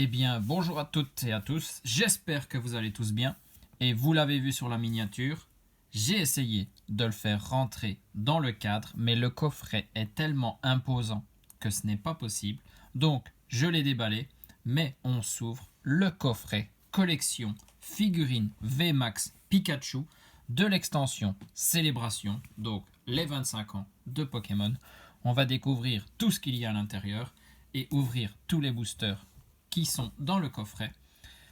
Eh bien, bonjour à toutes et à tous, j'espère que vous allez tous bien. Et vous l'avez vu sur la miniature, j'ai essayé de le faire rentrer dans le cadre, mais le coffret est tellement imposant que ce n'est pas possible. Donc, je l'ai déballé, mais on s'ouvre le coffret collection figurines VMAX Pikachu de l'extension Célébration, donc les 25 ans de Pokémon. On va découvrir tout ce qu'il y a à l'intérieur et ouvrir tous les boosters qui sont dans le coffret.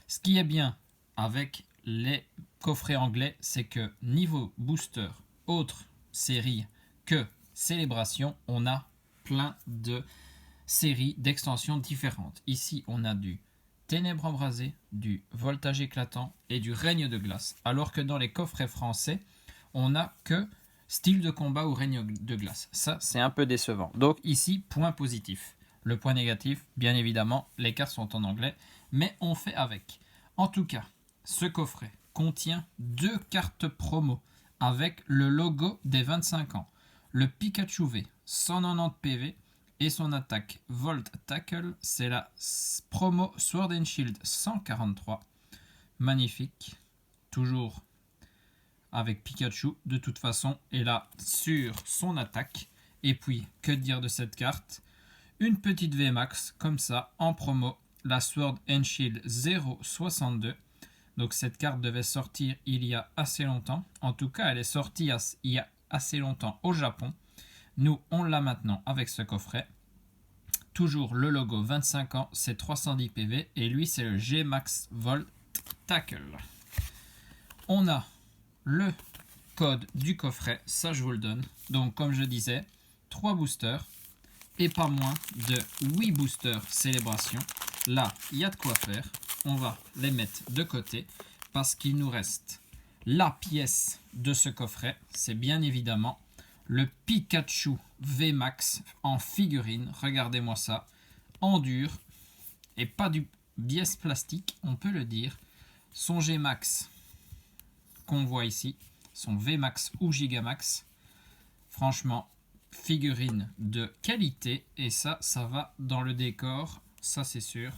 Ce qui est bien avec les coffrets anglais, c'est que niveau booster, autre série que Célébration, on a plein de séries d'extensions différentes. Ici, on a du Ténèbres embrasées, du Voltage éclatant et du Règne de glace. Alors que dans les coffrets français, on n'a que Style de combat ou Règne de glace. Ça, c'est un peu décevant. Donc ici, point positif. Le point négatif, bien évidemment, les cartes sont en anglais, mais on fait avec. En tout cas, ce coffret contient 2 cartes promo avec le logo des 25 ans. Le Pikachu V, 190 PV, et son attaque Volt Tackle, c'est la promo Sword and Shield 143. Magnifique. Toujours avec Pikachu, de toute façon, est là sur son attaque. Et puis, que dire de cette carte? Une petite VMAX, comme ça, en promo, la Sword and Shield 062. Donc cette carte devait sortir il y a assez longtemps. En tout cas, elle est sortie il y a assez longtemps au Japon. Nous, on l'a maintenant avec ce coffret. Toujours le logo 25 ans, c'est 310 PV. Et lui, c'est le G-Max Volt Tackle. On a le code du coffret, ça je vous le donne. Donc comme je disais, 3 boosters et pas moins de 8 boosters Célébration. Là, il y a de quoi faire. On va les mettre de côté parce qu'il nous reste la pièce de ce coffret. C'est bien évidemment le Pikachu VMAX en figurine. Regardez-moi ça, en dur et pas du biais plastique, on peut le dire. Son G-Max qu'on voit ici, son VMAX ou Gigamax. Franchement, figurine de qualité et ça va dans le décor, ça c'est sûr.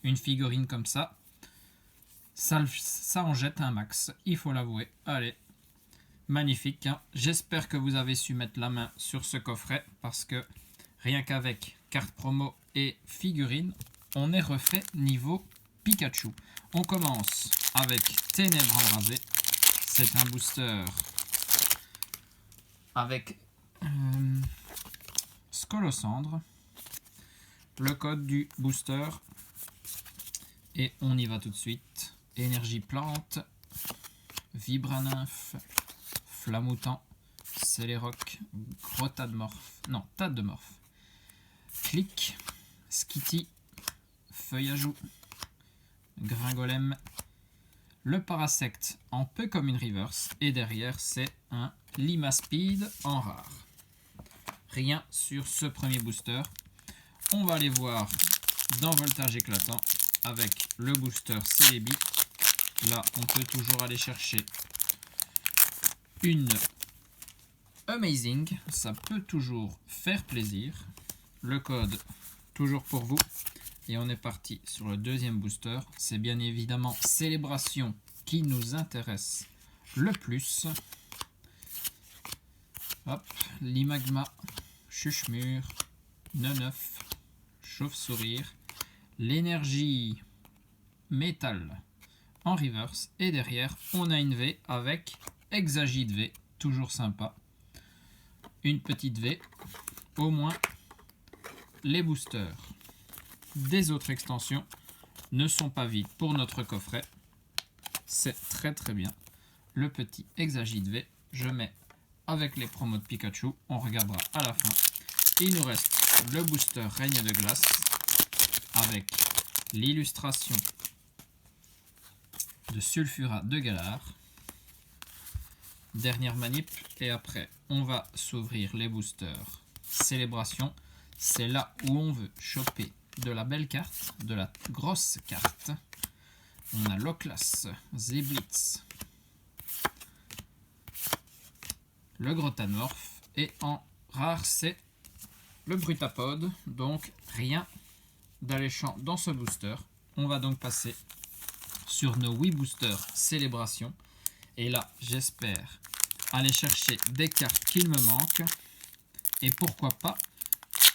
Une figurine comme ça en jette un max, il faut l'avouer. Allez, magnifique, hein. J'espère que vous avez su mettre la main sur ce coffret parce que rien qu'avec carte promo et figurine, on est refait niveau Pikachu. On commence avec Ténèbres embrasées. C'est un booster avec Scolosandre, le code du booster, et on y va tout de suite. Énergie plante, Vibranymph, Flamoutant, Céléroc, gros tas de morph, non, tas de morph, Click, Skitty, Feuillajou, Gringolem, le Parasect en peu comme une reverse, et derrière c'est un Limaspeed en rare. Rien sur ce premier booster. On va aller voir dans Voltage éclatant avec le booster Celebi. Là, on peut toujours aller chercher une Amazing. Ça peut toujours faire plaisir. Le code, toujours pour vous. Et on est parti sur le deuxième booster. C'est bien évidemment Célébration qui nous intéresse le plus. Hop, Limagma, Chuchemure, Neneuf, Chauve-sourire, l'énergie métal en reverse. Et derrière, on a une V avec Exagite V, toujours sympa. Une petite V, au moins les boosters des autres extensions ne sont pas vides pour notre coffret. C'est très très bien. Le petit Exagite V, je mets avec les promos de Pikachu, on regardera à la fin. Il nous reste le booster Règne de glace avec l'illustration de Sulfura de Galar. Dernière manip et après on va s'ouvrir les boosters Célébration. C'est là où on veut choper de la belle carte, de la grosse carte. On a Loclas, Zeblitz, le Grotanorf et en rare c'est le Brutapod. Donc rien d'alléchant dans ce booster. On va donc passer sur nos 8 boosters célébration. Et là, j'espère aller chercher des cartes qu'il me manquent. Et pourquoi pas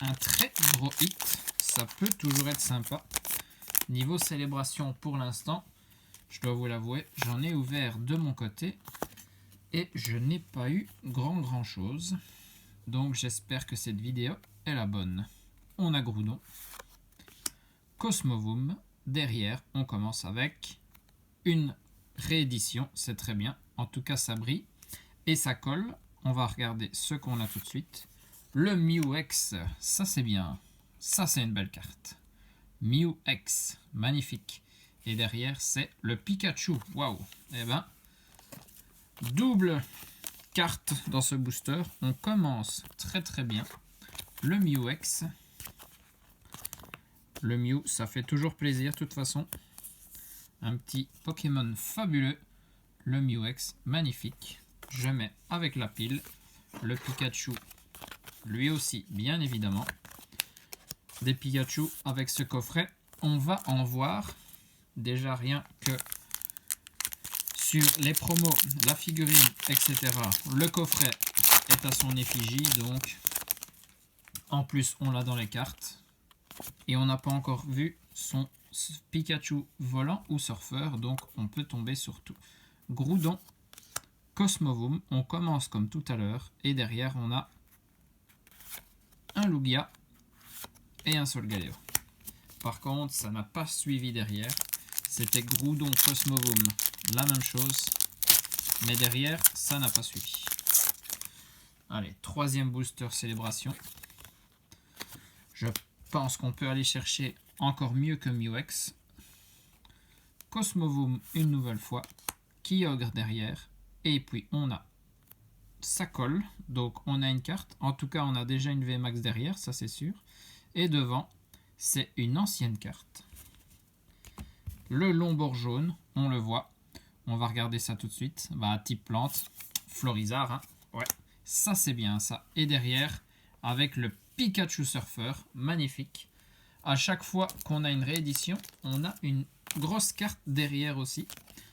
un très gros hit. Ça peut toujours être sympa. Niveau célébration pour l'instant, je dois vous l'avouer, j'en ai ouvert de mon côté. Et je n'ai pas eu grand chose. Donc j'espère que cette vidéo est la bonne. On a Groudon. Cosmovoom. Derrière, on commence avec une réédition. C'est très bien. En tout cas, ça brille. Et ça colle. On va regarder ce qu'on a tout de suite. Le Mew X. Ça, c'est bien. Ça, c'est une belle carte. Mew X. Magnifique. Et derrière, c'est le Pikachu. Waouh. Eh ben, double carte dans ce booster. On commence très bien. Le Mew X. Le Mew, ça fait toujours plaisir de toute façon. Un petit Pokémon fabuleux. Le Mew X, magnifique. Je mets avec la pile. Le Pikachu, lui aussi, bien évidemment. Des Pikachu avec ce coffret. On va en voir. Déjà rien que sur les promos, la figurine, etc. Le coffret est à son effigie. Donc, en plus, on l'a dans les cartes. Et on n'a pas encore vu son Pikachu volant ou surfeur, donc on peut tomber sur tout. Groudon, Cosmovoom, on commence comme tout à l'heure, et derrière on a un Lugia et un Solgaleo. Par contre, ça n'a pas suivi derrière, c'était Groudon, Cosmovoom, la même chose, mais derrière, ça n'a pas suivi. Allez, troisième booster célébration. Je pense qu'on peut aller chercher encore mieux que Mew X. Cosmovoom une nouvelle fois. Kyogre derrière. Et puis on a ça colle. Donc on a une carte. En tout cas on a déjà une VMAX derrière, ça c'est sûr. Et devant, c'est une ancienne carte. Le Lombard jaune, on le voit. On va regarder ça tout de suite. Bah, type plante. Florizard, hein. Ouais. Ça c'est bien ça. Et derrière, avec le Pikachu Surfer, magnifique. À chaque fois qu'on a une réédition, on a une grosse carte derrière aussi.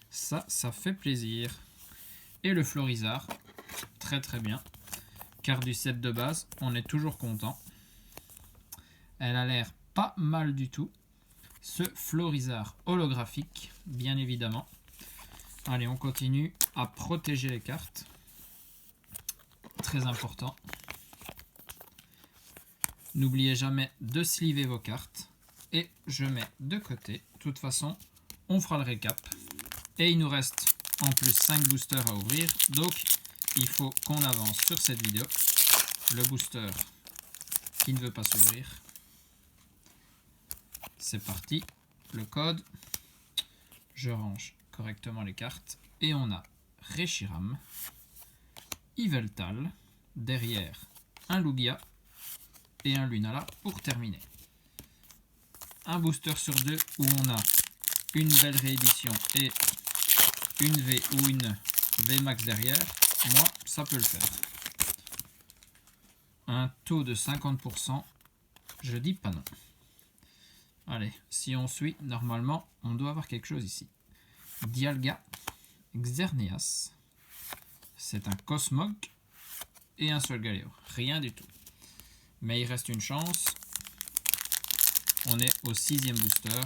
Ça fait plaisir. Et le Florizard, très bien. Carte du set de base, on est toujours content. Elle a l'air pas mal du tout. Ce Florizard holographique, bien évidemment. Allez, on continue à protéger les cartes. Très important. N'oubliez jamais de sliver vos cartes. Et je mets de côté. De toute façon, on fera le récap. Et il nous reste en plus 5 boosters à ouvrir. Donc, il faut qu'on avance sur cette vidéo. Le booster qui ne veut pas s'ouvrir. C'est parti. Le code. Je range correctement les cartes. Et on a Reshiram. Yveltal. Derrière, un Lugia. Et un Lunala pour terminer. Un booster sur deux où on a une belle réédition et une V ou une VMAX derrière. Moi, ça peut le faire. Un taux de 50%, je dis pas non. Allez, si on suit, normalement, on doit avoir quelque chose ici. Dialga, Xerneas, c'est un Cosmog et un Solgaleo. Rien du tout. Mais il reste une chance. On est au 6e booster.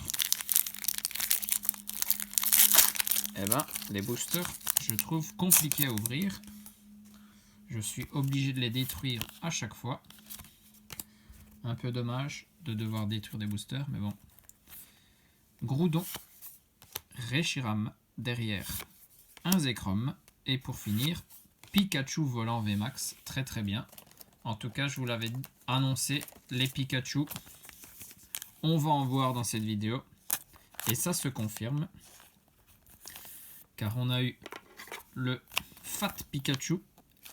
Eh ben, les boosters, je trouve compliqués à ouvrir. Je suis obligé de les détruire à chaque fois. Un peu dommage de devoir détruire des boosters, mais bon. Groudon, Reshiram derrière, un Zekrom. Et pour finir, Pikachu volant VMAX. Très bien. En tout cas, je vous l'avais annoncé, les Pikachu, on va en voir dans cette vidéo. Et ça se confirme. Car on a eu le Fat Pikachu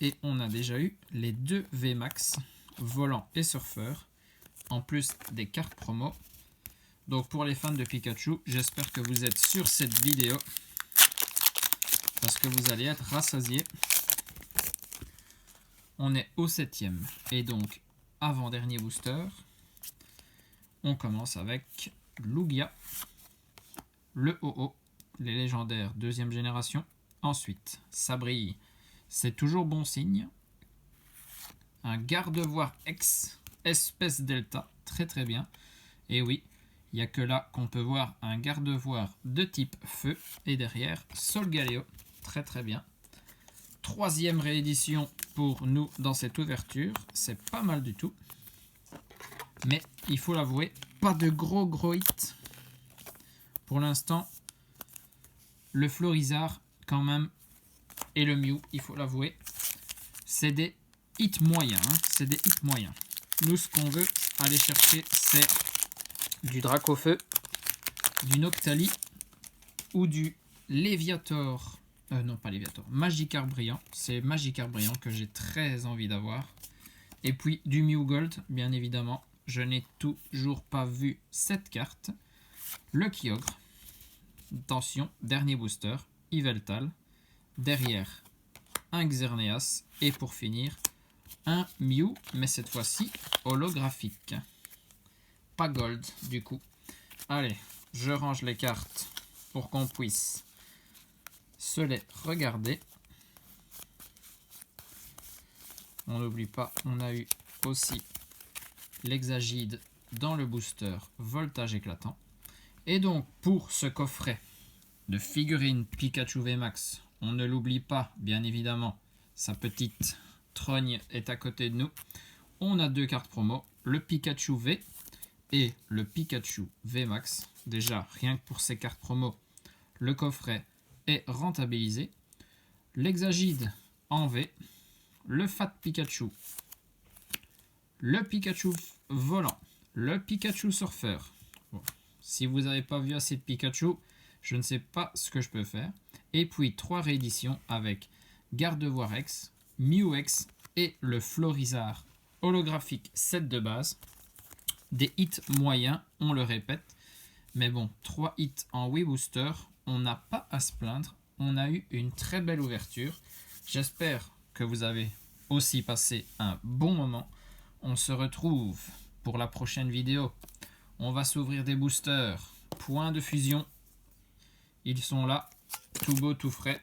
et on a déjà eu les deux VMAX, volant et surfeur, en plus des cartes promo. Donc pour les fans de Pikachu, j'espère que vous êtes sur cette vidéo parce que vous allez être rassasiés. On est au 7e et donc avant-dernier booster. On commence avec Lugia, le OO, les légendaires deuxième génération. Ensuite, ça brille, c'est toujours bon signe. Un Gardevoir X, espèce Delta, très très bien. Et oui, il n'y a que là qu'on peut voir un Gardevoir de type feu. Et derrière, Solgaleo, très très bien. Troisième réédition pour nous dans cette ouverture, c'est pas mal du tout. Mais il faut l'avouer, pas de gros hits. Pour l'instant, le Florizard quand même et le Mew, il faut l'avouer, c'est des hits moyens. C'est des hits moyens. Nous, ce qu'on veut aller chercher, c'est du Dracofeu, du Noctali ou du Léviator. Non, pas Léviator, Magikarp brillant. C'est Magikarp brillant que j'ai très envie d'avoir. Et puis du Mew Gold, bien évidemment. Je n'ai toujours pas vu cette carte. Le Kyogre. Attention, dernier booster. Yveltal. Derrière, un Xerneas. Et pour finir, un Mew, mais cette fois-ci holographique. Pas Gold, du coup. Allez, je range les cartes pour qu'on puisse se les regarder. On n'oublie pas, on a eu aussi l'Hexagide dans le booster Voltage éclatant. Et donc, pour ce coffret de figurines Pikachu VMAX, on ne l'oublie pas, bien évidemment, sa petite trogne est à côté de nous. On a deux cartes promo, le Pikachu V et le Pikachu VMAX. Déjà, rien que pour ces cartes promo, le coffret est rentabilisé. L'Hexagide en V, le Fat Pikachu, le Pikachu volant, le Pikachu surfeur. Bon, si vous n'avez pas vu assez de Pikachu, je ne sais pas ce que je peux faire. Et puis 3 rééditions avec Gardevoir X, Mew X et le Florizard holographique 7 de base. Des hits moyens, on le répète. Mais bon, 3 hits en Wii Booster, on n'a pas à se plaindre. On a eu une très belle ouverture. J'espère que vous avez aussi passé un bon moment. On se retrouve pour la prochaine vidéo. On va s'ouvrir des boosters. Point de fusion. Ils sont là, tout beau, tout frais.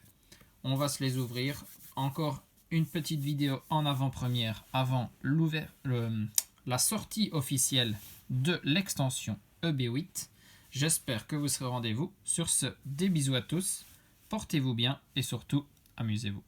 On va se les ouvrir. Encore une petite vidéo en avant-première avant la sortie officielle de l'extension EB8. J'espère que vous serez au rendez-vous. Sur ce, des bisous à tous. Portez-vous bien et surtout, amusez-vous.